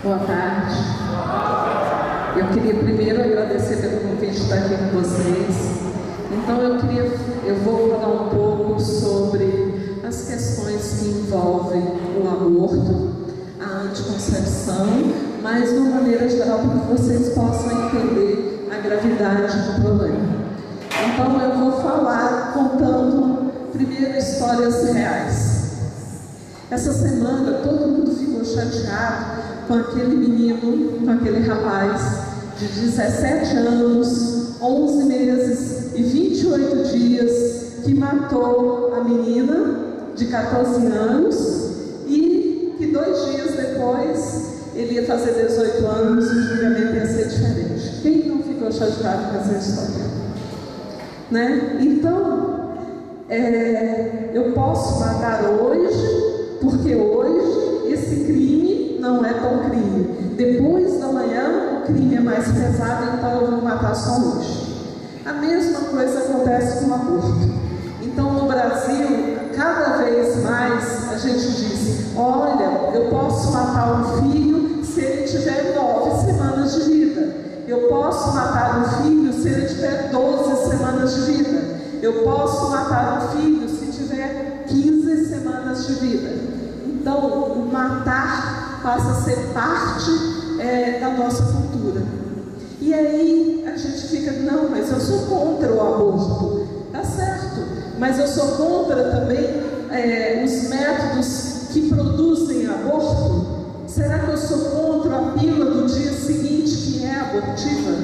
Boa tarde. Eu queria primeiro agradecer pelo convite de estar aqui com vocês. Então eu vou falar um pouco sobre as questões que envolvem o aborto, a anticoncepção, mas de uma maneira geral para que vocês possam entender a gravidade do problema. Então eu vou falar contando primeiro histórias reais. Essa semana todo mundo ficou chateado com aquele menino, com aquele rapaz de 17 anos, 11 meses e 28 dias, que matou a menina de 14 anos e que 2 dias depois ele ia fazer 18 anos e o julgamento ia ser diferente. Quem não ficou chateado com essa história? Né? Então, eu posso matar hoje, porque hoje esse crime não é tão crime. Depois da manhã o crime é mais pesado, então eu vou matar só hoje. A mesma coisa acontece com o aborto. Então no Brasil, cada vez mais a gente diz: olha, eu posso matar um filho se ele tiver 9 semanas de vida. Eu posso matar um filho se ele tiver 12 semanas de vida. Eu posso matar um filho se tiver 15 semanas de vida. Então, o matar passa a ser parte da nossa cultura. E aí a gente fica: não, mas eu sou contra o aborto. Tá certo, mas eu sou contra também os métodos que produzem aborto. Será que eu sou contra a pílula do dia seguinte que é abortiva?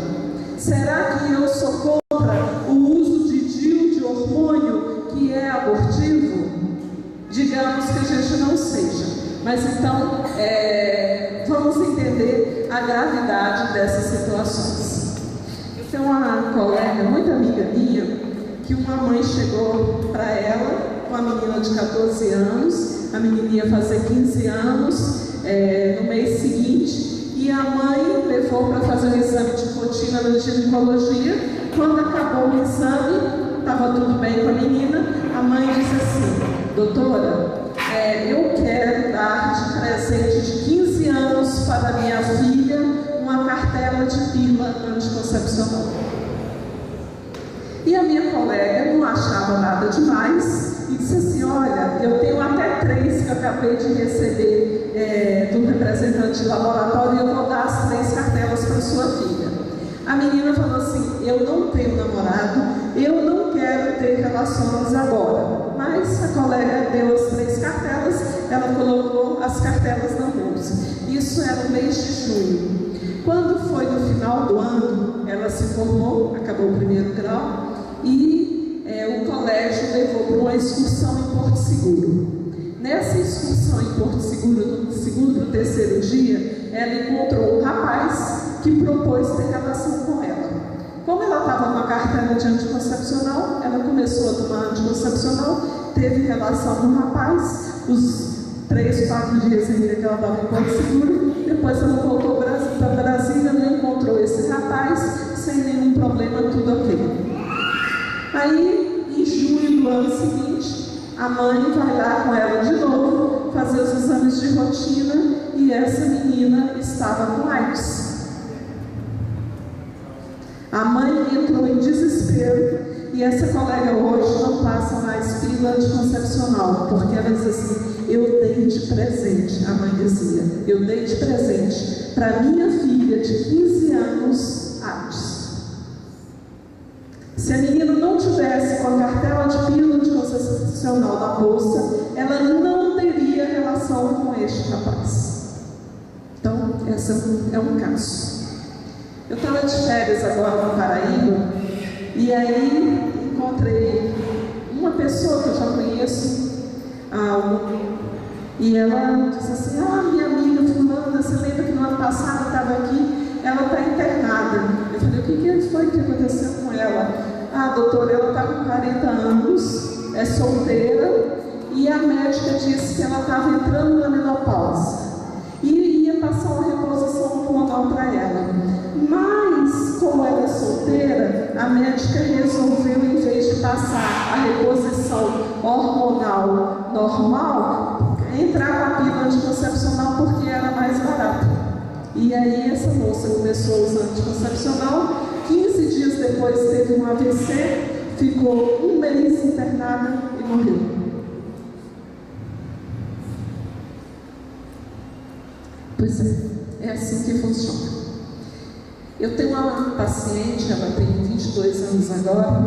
Será que eu sou contra o uso de DIU, de hormônio, que é abortivo? Digamos que a gente não seja. Mas então, vamos entender a gravidade dessas situações. Eu tenho uma colega, muito amiga minha, que uma mãe chegou para ela com a menina de 14 anos, a menina ia fazer 15 anos no mês seguinte, e a mãe levou para fazer um exame de rotina na ginecologia. Quando acabou o exame, estava tudo bem com a menina, a mãe disse assim: doutora, eu quero dar de presente de 15 anos para minha filha uma cartela de pílula anticoncepcional. E a minha colega não achava nada demais e disse assim: olha, eu tenho até 3 que eu acabei de receber do representante de laboratório, e eu vou dar as 3 cartelas para sua filha. A menina falou assim: eu não tenho namorado, eu não quero ter relações agora. Mas a colega deu as 3 cartelas, ela colocou as cartelas na bolsa. Isso era no mês de junho. Quando foi no final do ano, ela se formou, acabou o primeiro grau, e o colégio levou para uma excursão em Porto Seguro. Nessa excursão em Porto Seguro, do segundo para o terceiro dia, ela encontrou um rapaz que propôs ter relação com ela. Como ela estava com a cartela de anticoncepcional, ela começou a tomar anticoncepcional, teve relação com o rapaz, os 3, 4 dias ainda que ela estava em Porto Seguro. Depois ela voltou para Brasília, não encontrou esse rapaz, sem nenhum problema, tudo ok. Aí, em junho do ano seguinte, a mãe vai lá com ela de novo, fazer os exames de rotina, e essa menina estava com AIDS. A mãe entrou em desespero, e essa colega hoje não passa mais pílula anticoncepcional, porque ela diz assim: eu dei de presente, a mãe dizia, eu dei de presente para minha filha de 15 anos AIDS. Se a menina não tivesse com a cartela de pílula anticoncepcional na bolsa, ela não teria relação com este rapaz. Então, esse é um caso. Eu estava de férias agora no Paraíba, e aí encontrei uma pessoa que eu já conheço há algum. E ela disse assim: minha amiga fulana, você lembra que no ano passado estava aqui? Ela está internada. Eu falei: o que foi que aconteceu com ela? Doutora, ela está com 40 anos, é solteira, e a médica disse que ela estava entrando na menopausa e ia passar uma reposição hormonal para ela. Mas, como ela é solteira, a médica resolveu, em vez de passar a reposição hormonal normal, entrar com a pílula anticoncepcional porque era mais barata. E aí essa moça começou a usar anticoncepcional, 15 dias depois teve um AVC, ficou 1 mês internada e morreu. Pois é assim que funciona. Eu tenho uma paciente, ela tem 22 anos agora,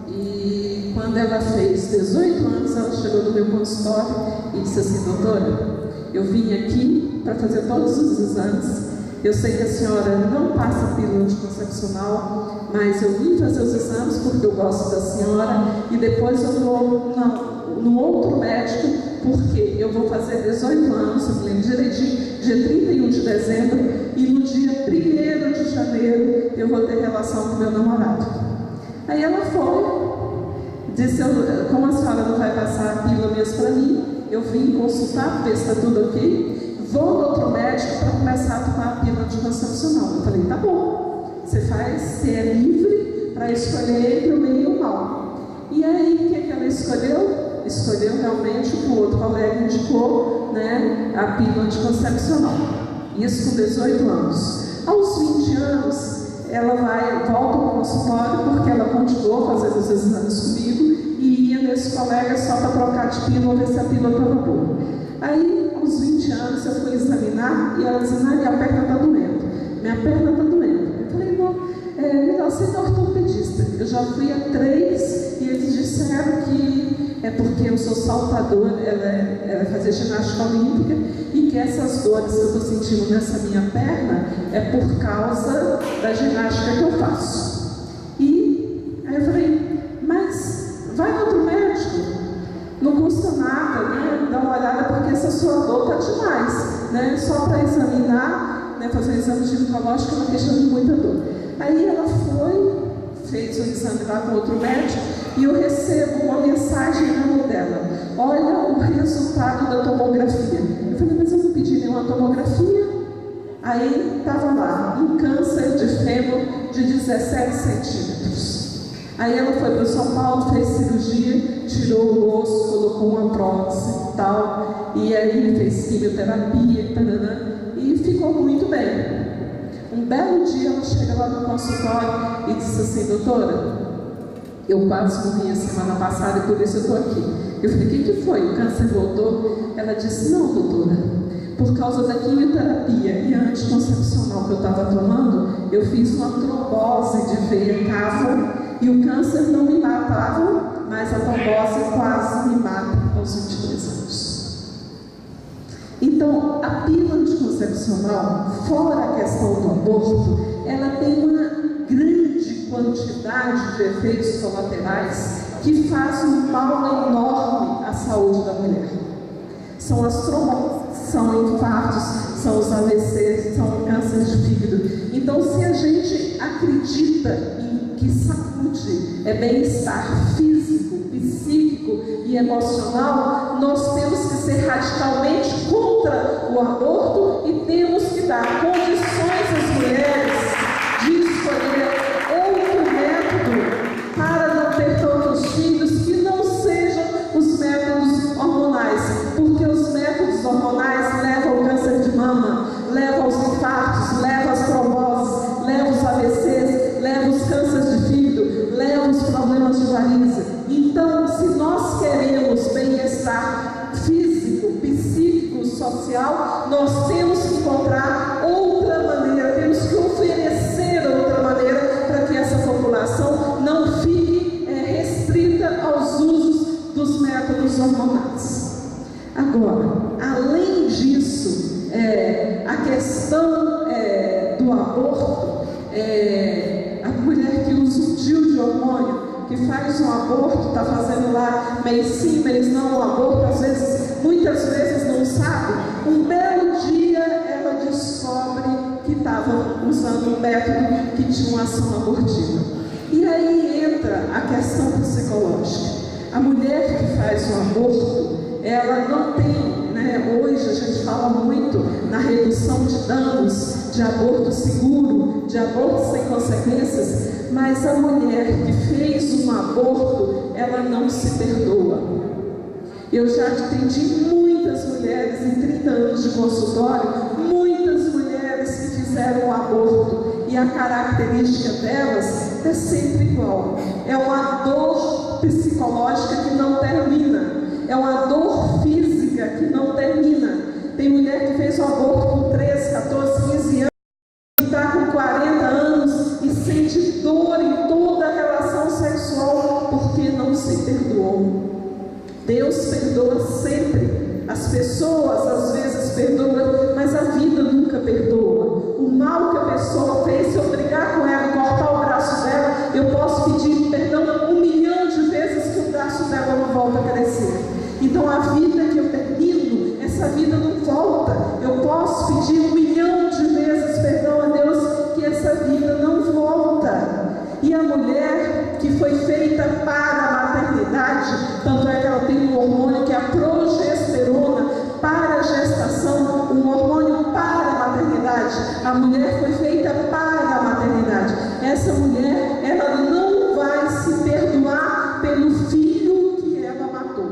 e quando ela fez 18 anos, ela chegou no meu consultório e disse assim: doutora, eu vim aqui para fazer todos os exames. Eu sei que a senhora não passa pílula anticoncepcional, mas eu vim fazer os exames porque eu gosto da senhora e depois eu vou no outro médico porque eu vou fazer 18 anos, eu me lembro direitinho, dia 31 de dezembro, e no dia 1º de janeiro eu vou ter relação com meu namorado. Aí ela foi, disse: como a senhora não vai passar a pílula mesmo para mim, eu vim consultar, ver se está tudo ok, vou no outro médico para começar a tomar a pílula anticoncepcional. Eu falei: tá bom, você é livre para escolher entre o bem e o mal. E aí, o que ela escolheu? Escolheu realmente o que o outro colega indicou, né, a pílula anticoncepcional. Isso com 18 anos. Aos 20 anos, ela volta ao consultório porque ela continuou fazendo os exames comigo e ia nesse colega só para trocar de pílula, ver se a pílula estava boa. Aí, aos 20 anos, eu fui examinar e ela disse: minha perna está doendo. Minha perna está doendo. Eu falei: não, melhor ser ortopedista. Eu já fui a 3 e eles disseram que é porque eu sou saltadora, ela fazia ginástica olímpica, e que essas dores que eu estou sentindo nessa minha perna é por causa da ginástica que eu faço. E aí eu falei: mas vai no outro médico, não custa nada, né? Dá uma olhada, porque essa sua dor está demais, né? Só para examinar, né? Fazer um exame ginecológico é uma questão de muita dor. Aí ela foi, fez o exame lá com outro médico, e eu recebo uma mensagem na mão dela: olha o resultado da tomografia. Eu falei: mas eu não pedi nenhuma tomografia. Aí estava lá, um câncer de fêmur de 17 centímetros. Aí ela foi para São Paulo, fez cirurgia, tirou o osso, colocou uma prótese e tal, e aí fez quimioterapia, e ficou muito bem. Um belo dia ela chega lá no consultório e disse assim: doutora, eu quase morri a semana passada e por isso eu estou aqui. Eu falei: o que foi? O câncer voltou? Ela disse: não, doutora, por causa da quimioterapia e a anticoncepcional que eu estava tomando, eu fiz uma trombose de veia cava e o câncer não me matava, mas a trombose quase me mata aos 22 anos. Então, a pílula anticoncepcional, fora a questão do aborto, ela tem uma grande quantidade de efeitos colaterais que fazem um mal enorme à saúde da mulher. São as tromboses, são infartos, são os AVCs, são cânceres de fígado. Então, se a gente acredita em que saúde é bem-estar físico, psíquico e emocional, nós temos que ser radicalmente contra o aborto e temos que dar condições às mulheres de escolher outro método para não ter tantos filhos que não sejam os métodos hormonais, porque os métodos hormonais levam ao câncer de mama, levam aos infartos, levam às tromboses, levam os AVCs, levam os cânceres de fígado, levam os problemas de varizes. Então, se nós queremos bem-estar físico, psíquico, social, nós temos que encontrar outra maneira, temos que oferecer outra maneira para que essa população não fique restrita aos usos dos métodos hormonais. Agora, além disso, a questão do aborto, a mulher que usa um DIU de hormônio, que faz um aborto, está fazendo lá mês sim, mês não, um aborto, às vezes, muitas vezes não sabe, um belo dia ela descobre que estava usando um método que tinha uma ação abortiva. E aí entra a questão psicológica. A mulher que faz um aborto, ela não tem, né, hoje a gente fala muito na redução de danos, de aborto seguro, de aborto sem consequências, mas a mulher que fez um aborto, ela não se perdoa. Eu já atendi muitas mulheres em 30 anos de consultório, muitas mulheres que e a característica delas é sempre igual. É uma dor psicológica que não termina, é uma dor física que não termina. Tem mulher que fez o aborto com 13, 14, 15 anos, e está com 40 anos e sente dor em toda a relação sexual porque não se perdoou. Deus perdoa sempre. As pessoas às vezes perdoam, mas a vida nunca perdoa. O mal que a pessoa fez, se eu brigar com ela e cortar o braço dela, eu posso pedir perdão 1 milhão de vezes que o braço dela não volta a crescer. Então a vida que eu termino, essa vida não volta. Eu posso pedir 1 milhão de vezes perdão a Deus que essa vida não volta. E a mulher que foi feita para a maternidade, tanto é que ela tem um hormônio que é a progesterona para a gestação, um hormônio para a maternidade. A mulher foi feita para a maternidade. Essa mulher, ela não vai se perdoar pelo filho que ela matou.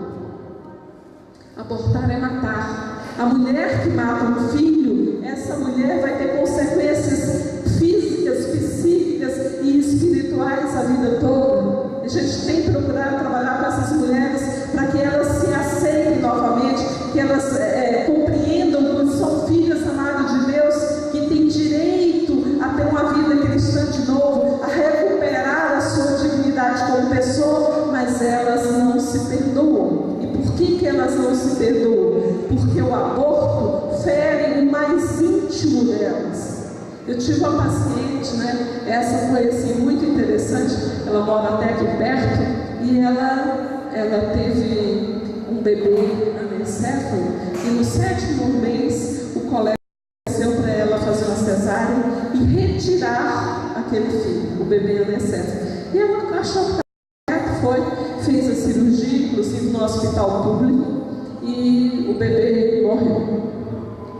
Abortar é matar. A mulher que mata um filho, essa mulher vai ter consequências físicas, psíquicas e espirituais a vida toda. A gente tem procurado trabalhar com essas mulheres para que elas se aceitem novamente, que elas compreendam que são filhas amadas de Deus, que têm direito a ter uma vida cristã de novo, a recuperar a sua dignidade como pessoa, mas elas não se perdoam. E por que elas não se perdoam? Porque o aborto fere o mais íntimo delas. Eu tive uma paciente, essa foi assim muito interessante, ela mora até aqui perto, e ela teve um bebê anencefalo, e no 7º mês o colega disse para ela fazer uma cesárea e retirar aquele filho, o bebê anencefalo. E ela achou que foi, fez a cirurgia, inclusive no hospital público, e o bebê morreu,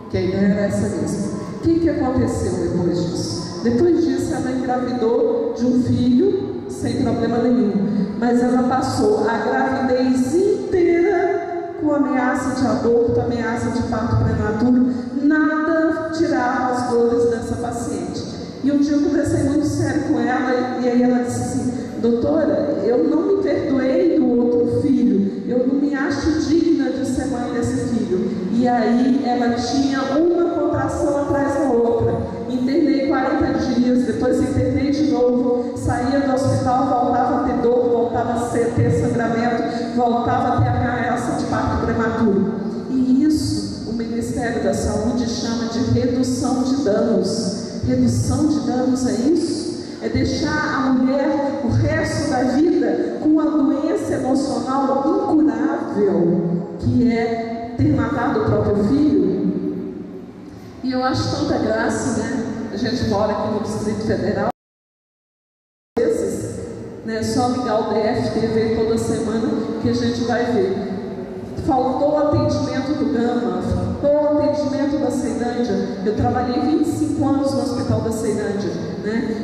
que a ideia era essa mesmo. O que aconteceu depois disso? Depois disso ela engravidou de um filho sem problema nenhum, mas ela passou a gravidez inteira com ameaça de aborto, ameaça de parto prematuro. Nada tirava as dores dessa paciente. E um dia eu conversei muito sério com ela, e aí ela disse assim: doutora, eu não me perdoei do outro filho, eu não me acho digna de ser mãe desse filho. E aí ela tinha uma contração atrás da outra. Internei 40 dias, depois internei de novo, saía do hospital, voltava a ter dor, voltava a ter sangramento, voltava a ter ameaça de parto prematuro. E isso o Ministério da Saúde chama de redução de danos. Redução de danos é isso? É deixar a mulher o resto da vida com uma doença emocional incurável, que é ter matado o próprio filho. E eu acho tanta graça, a gente mora aqui no Distrito Federal, às vezes, só ligar o DF-TV toda semana que a gente vai ver. Faltou atendimento do Gama, faltou atendimento da Ceilândia. Eu trabalhei 25 anos no Hospital da Ceilândia,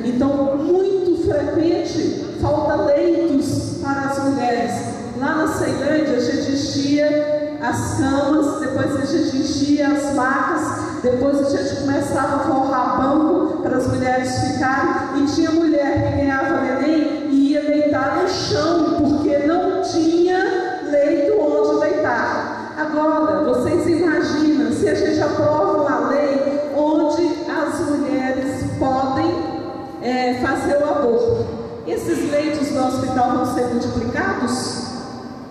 Então, muito frequente, falta leitos para as mulheres. Lá na Ceilândia, a gente enchia as camas, depois a gente enchia as macas, depois a gente começava a forrar banco para as mulheres ficarem, e tinha mulher que ganhava neném e ia deitar no chão, porque não tinha leito onde deitar. Agora, vocês imaginam se a gente aprova uma lei onde as mulheres podem fazer o aborto. Esses leitos do hospital vão ser multiplicados?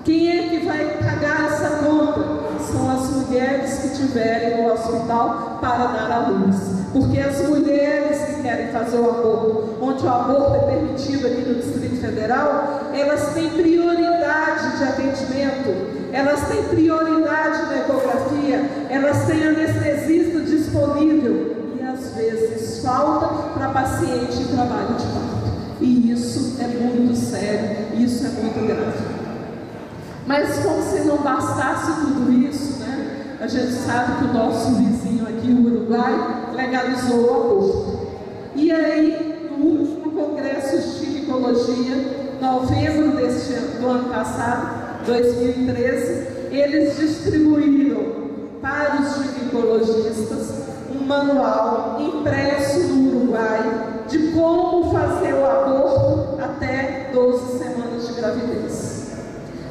Quem é que vai pagar essa conta? São as mulheres que tiverem no hospital para dar à luz. Porque as mulheres que querem fazer o aborto, onde o aborto é permitido aqui no Distrito Federal, elas têm prioridade de atendimento, elas têm prioridade na ecografia, elas têm anestesista disponível, e às vezes falta para paciente em trabalho de parto. E isso é muito sério, isso é muito grave. Mas como se não bastasse tudo isso, a gente sabe que o nosso vizinho aqui, o Uruguai, legalizou o aborto. E aí, no último congresso de ginecologia, novembro do ano passado, 2013, eles distribuíram para os ginecologistas um manual impresso no Uruguai, de como fazer o aborto até 12 semanas de gravidez.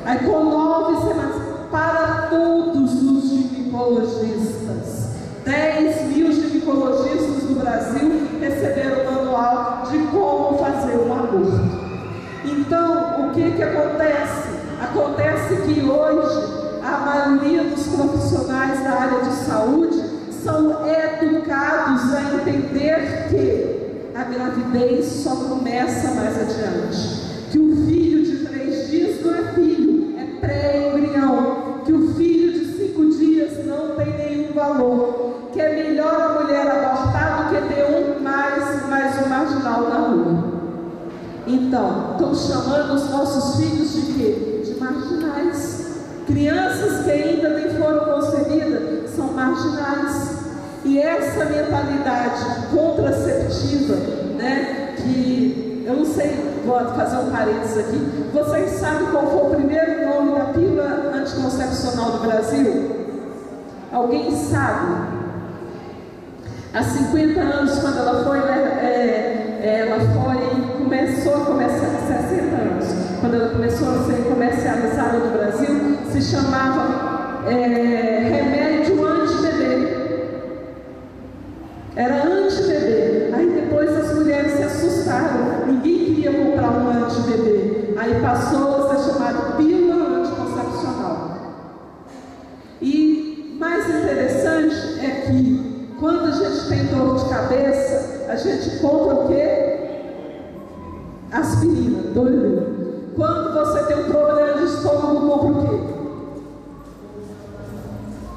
Aí com 9 semanas, para todos os ginecologistas, 10.000 ginecologistas do Brasil receberam o manual de como fazer um aborto. Então, o que acontece? Acontece que hoje a maioria dos profissionais da área de saúde são educados a entender que a gravidez só começa mais adiante, que o filho de 3 dias não é filho, é pré-embrião, que o filho de 5 dias não tem nenhum valor, que é melhor a mulher abortar do que ter um mais um marginal na rua. Então, estão chamando os nossos filhos de quê? De marginais. Crianças que ainda nem foram concebidas são marginais. E essa mentalidade contraceptiva, né, que eu não sei, vou fazer um parênteses aqui. Vocês sabem qual foi o primeiro nome da pílula anticoncepcional do Brasil? Alguém sabe? Há 50 anos, quando ela começou a começar, 60 anos, quando ela começou a ser comercializada no Brasil, se chamava remédio anti-bebê. Era anti-bebê. Aí depois as mulheres se assustaram, ninguém queria comprar um anti-bebê. Aí passou a ser chamado pílula anticoncepcional. E mais interessante é que quando a gente tem dor de cabeça, a gente compra o quê? Aspirina, Doril. Quando você tem um problema de estômago, compra o quê?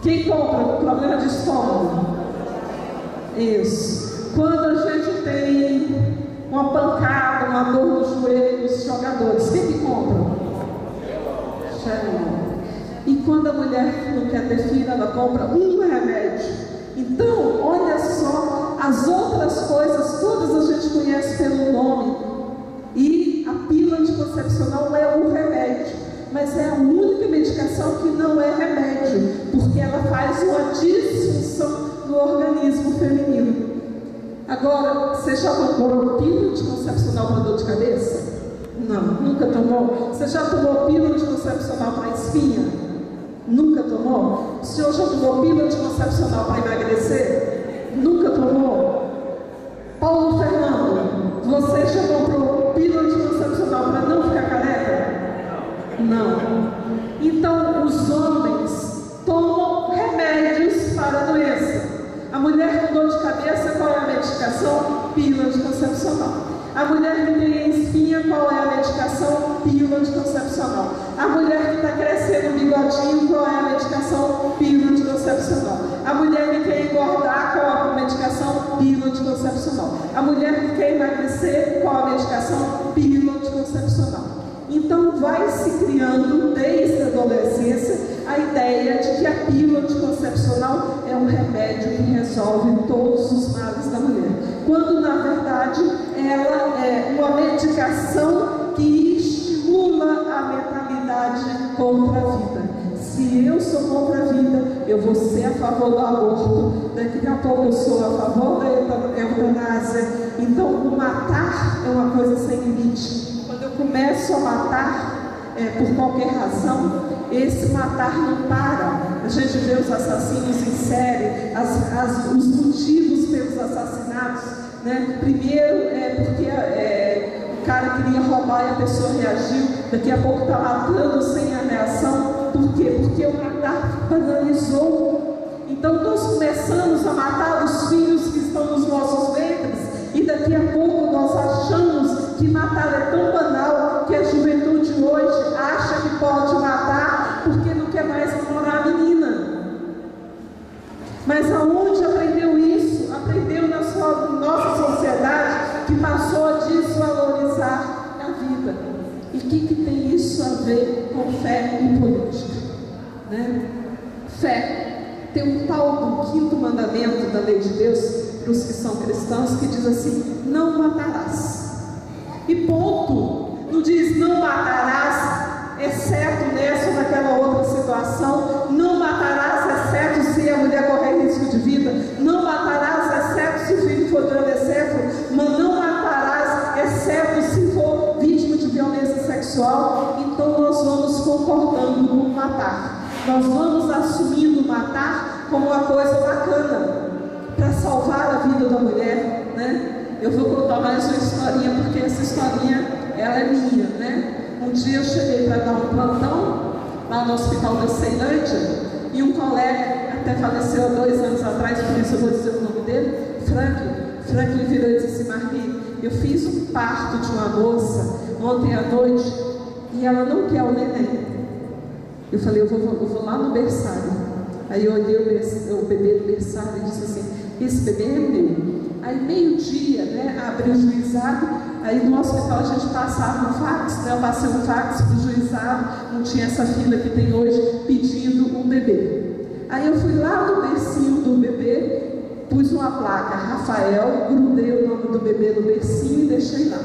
Quem compra problema de estômago? Isso. Quando a gente tem uma pancada, uma dor nos joelhos, jogadores, quem que compra? Xenon. E quando a mulher não quer ter filho, ela compra um remédio. Então, olha só, as outras coisas, todas a gente conhece pelo nome. E a pílula anticoncepcional é o remédio, mas é a única medicação que não é remédio, porque ela faz uma disfunção no organismo feminino. Agora, você já tomou pílula anticoncepcional para dor de cabeça? Não, nunca tomou. Você já tomou pílula anticoncepcional para espinha? Nunca tomou? O senhor já tomou pílula anticoncepcional para emagrecer? Nunca tomou? Paulo Fernando, você já comprou pílula anticoncepcional para não ficar careca? Não. Então, os homens tomam remédios para a doença. A mulher com dor de cabeça, qual é a medicação? Pílula anticoncepcional. A mulher que tem espinha, qual é a medicação? Pílula anticoncepcional. A mulher que está crescendo o bigodinho, qual é a medicação? Pílula anticoncepcional. A mulher que quer engordar, qual é a medicação? Pílula anticoncepcional. A mulher que quer emagrecer, qual a medicação? Pílula anticoncepcional. Então vai se criando desde a adolescência a ideia de que a pílula anticoncepcional é um remédio que resolve todos os males da mulher, quando na verdade ela é uma medicação que estimula a mentalidade contra a vida. Se eu sou contra a vida, eu vou ser a favor do aborto, daqui a pouco eu sou a favor da eutanásia. Então o matar é uma coisa sem limite. Quando eu começo a matar por qualquer razão, esse matar não para. A gente vê os assassinos em série, os motivos pelos assassinatos, né? Primeiro é porque o cara queria roubar e a pessoa reagiu, daqui a pouco está matando sem a reação. Por quê? Porque o matar banalizou. Então nós começamos a matar os filhos que estão nos nossos ventres, e daqui a pouco nós achamos que matar é tão banal que a juventude hoje acha que pode matar porque não quer mais namorar a menina. Mas aonde aprendeu isso? Aprendeu na nossa sociedade que passou a desvalorizar a vida. E o que tem isso a ver com fé e política? Né? Fé. Tem um tal do 5º mandamento da lei de Deus para os que são cristãos que diz assim: não matarás. E ponto. Não diz não matarás, exceto nessa ou naquela outra situação. Não matarás, exceto se a mulher correr risco de vida. Não matarás, exceto se o filho for grandecéfalo. Mas não matarás nós vamos assumindo matar como uma coisa bacana para salvar a vida da mulher, né? Eu vou contar mais uma historinha, porque essa historinha, ela é minha, né? Um dia eu cheguei para dar um plantão lá no hospital da Ceilândia, e um colega, até faleceu há 2 anos atrás, por isso eu vou dizer o nome dele, Franklin virou e disse assim: Marli, eu fiz um parto de uma moça ontem à noite e ela não quer o neném. Eu falei, eu vou lá no berçário. Aí eu olhei o bebê do berçário e disse assim: esse bebê é meu. Aí meio-dia, né, abriu o juizado. Aí no hospital a gente passava um fax, né? Eu passei um fax para o juizado, não tinha essa fila que tem hoje, pedindo um bebê. Aí eu fui lá no bercinho do bebê, pus uma placa Rafael, grudei o nome do bebê no bercinho e deixei lá.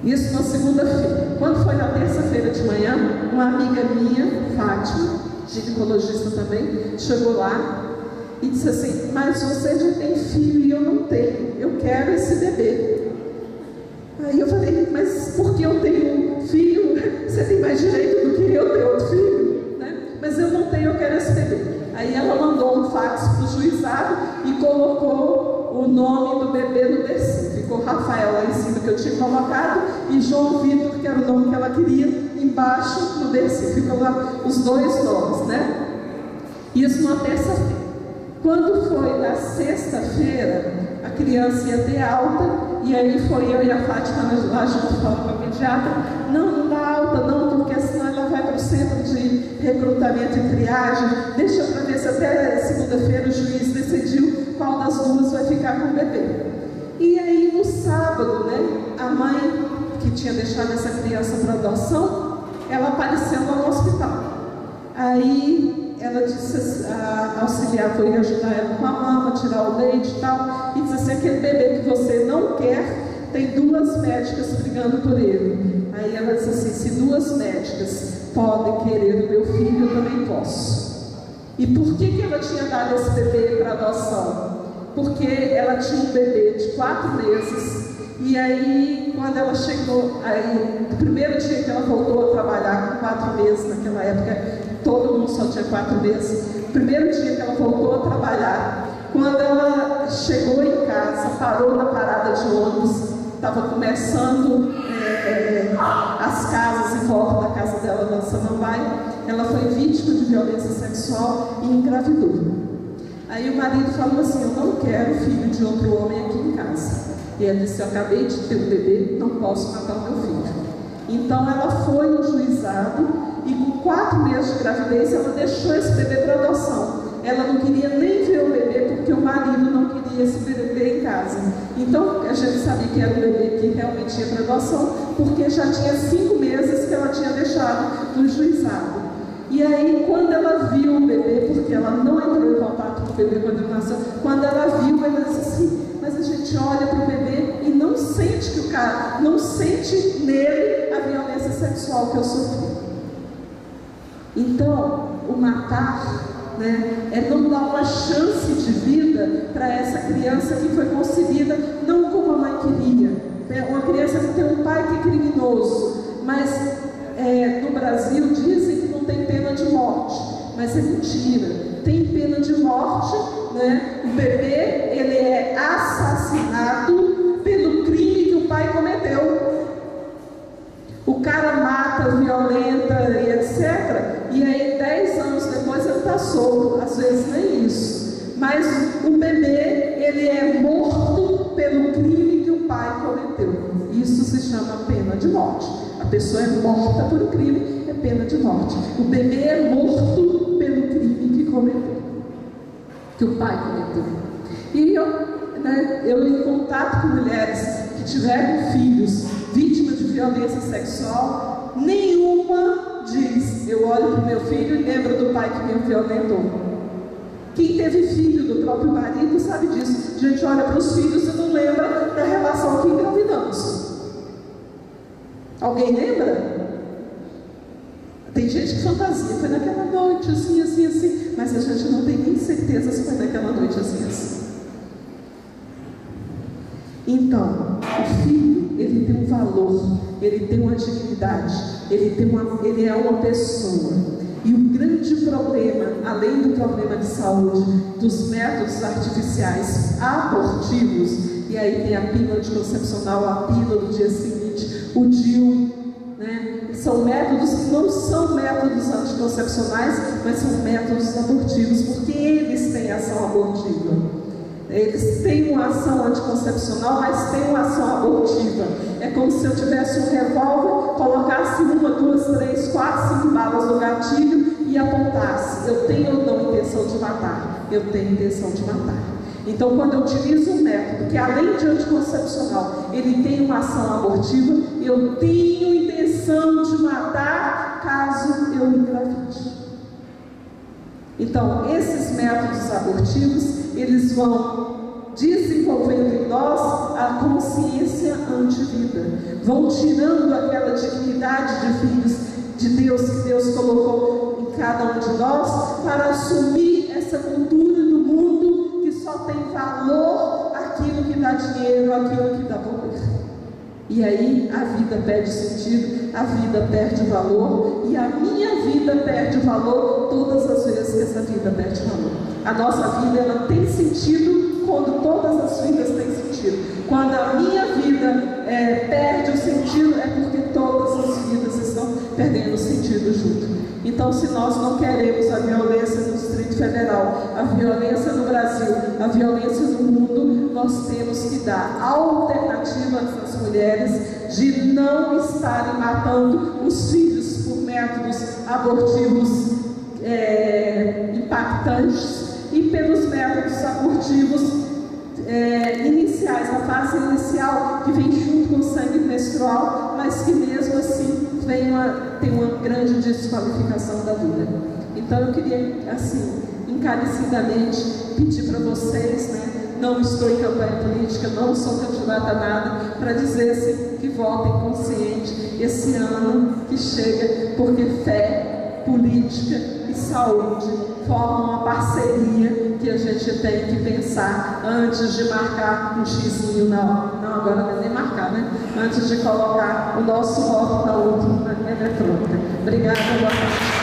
Isso na segunda-feira. Quando foi na terça-feira de manhã, uma amiga minha, Fátima, ginecologista também, chegou lá e disse assim: mas você já tem filho e eu não tenho, eu quero esse bebê. Aí eu falei: mas porque eu tenho filho, você tem mais direito do que eu ter outro filho, né? Mas eu não tenho, eu quero esse bebê. Aí ela mandou um fax para o juizado e colocou o nome do bebê no bercinho. Ficou Rafael lá em cima, que eu tinha colocado, e João Vitor, que era o nome que ela queria, embaixo no bercinho. Ficou lá os 2 nomes, né? Isso numa terça-feira. Quando foi na sexta-feira, a criança ia ter alta, e aí foi eu e a Fátima lá junto falando com a pediatra: não dá alta não, porque senão ela vai para o centro de recrutamento e triagem, deixa para ver se até segunda-feira o juiz decidiu qual das duas vai ficar com o bebê. E aí no sábado, né, a mãe que tinha deixado essa criança para adoção, ela apareceu lá no hospital. Aí ela disse, a auxiliar foi ajudar ela com a mama, tirar o leite e tal, e disse assim: aquele bebê que você não quer, tem 2 médicas brigando por ele. Aí ela disse assim: se 2 médicas podem querer o meu filho, eu também posso. E por que ela tinha dado esse bebê para adoção? Porque ela tinha um bebê de 4 meses, e aí quando ela chegou, aí no primeiro dia que ela voltou a trabalhar, com 4 meses naquela época, todo mundo só tinha 4 meses, no primeiro dia que ela voltou a trabalhar, quando ela chegou em casa, parou na parada de ônibus, estava começando as casas em volta da casa dela na Samambaia, ela foi vítima de violência sexual e engravidou. Aí o marido falou assim: eu não quero filho de outro homem aqui em casa. E ela disse: eu acabei de ter um bebê, não posso matar o meu filho. Então ela foi no juizado e com 4 meses de gravidez ela deixou esse bebê para adoção. Ela não queria nem ver o bebê porque o marido não queria esse bebê em casa. Então a gente sabia que era um bebê que realmente ia para adoção, porque já tinha 5 meses que ela tinha deixado no juizado. E aí quando ela viu o bebê, porque ela não entrou em contato com o bebê quando ele nasceu, quando ela viu, ela disse assim: mas a gente olha para o bebê e não sente que o cara, não sente nele a violência sexual que eu sofri. Então, o matar, né, é não dar uma chance de vida para essa criança que foi concebida não como a mãe queria. Uma criança que tem um pai que é criminoso, mas no Brasil dizem que não tem pena de morte, mas é mentira. Tem pena de morte, né? O bebê, ele é assassinado pelo crime que o pai cometeu. O cara mata, violenta e etc. E aí 10 anos depois ele está solto, às vezes nem isso. Mas o bebê, ele é morto pelo crime que o pai cometeu. Isso se chama pena de morte. A pessoa é morta por um crime, é pena de morte. O bebê é morto pelo crime que cometeu, que o pai cometeu. E eu em contato com mulheres que tiveram filhos vítimas de violência sexual, nenhuma diz: eu olho para o meu filho e lembro do pai que me violentou. Quem teve filho do próprio marido sabe disso. A gente olha para os filhos e não lembra da relação que engravidamos. Alguém lembra? Tem gente que fantasia: foi naquela noite assim, assim, assim, mas a gente não tem nem certeza se foi naquela noite assim, assim. Então, o filho, ele tem um valor, ele tem uma dignidade, ele é uma pessoa. grande problema, além do problema de saúde, dos métodos artificiais abortivos, e aí tem a pílula anticoncepcional, a pílula do dia seguinte, o DIU, né? São métodos que não são métodos anticoncepcionais, mas são métodos abortivos, porque eles têm ação abortiva. Eles têm uma ação anticoncepcional, mas têm uma ação abortiva. É como se eu tivesse um revólver, colocasse 1, 2, 3, 4, 5 balas no gatilho e apontasse. Eu tenho ou não intenção de matar? Eu tenho intenção de matar. Então, quando eu utilizo um método que, além de anticoncepcional, ele tem uma ação abortiva, eu tenho intenção de matar caso eu engravide. Então, esses métodos abortivos, eles vão desenvolvendo em nós a consciência antivida, vão tirando aquela dignidade de filhos de Deus que Deus colocou em cada um de nós, para assumir essa cultura do mundo que só tem valor aquilo que dá dinheiro, aquilo que dá poder. E aí a vida perde sentido, a vida perde valor, e a minha vida perde valor todas as vezes que essa vida perde valor. A nossa vida, ela tem sentido quando todas as vidas têm sentido. Quando a minha vida perde o sentido, é porque todas as vidas estão perdendo o sentido junto. Então, se nós não queremos a violência no Distrito Federal, a violência no Brasil, a violência no mundo, nós temos que dar alternativas às mulheres de não estarem matando os filhos por métodos abortivos impactantes e pelos métodos abortivos iniciais, a fase inicial que vem junto com o sangue menstrual, mas que mesmo assim tem uma grande desqualificação da vida. Então eu queria, assim, encarecidamente pedir para vocês, né, não estou em campanha política, não sou candidata a nada, para dizer assim, que votem consciente esse ano que chega, porque fé, política e saúde formam uma parceria que a gente tem que pensar antes de marcar um xizinho não, agora não é nem marcar, né? Antes de colocar o nosso voto na urna eletrônica. Obrigada, boa tarde.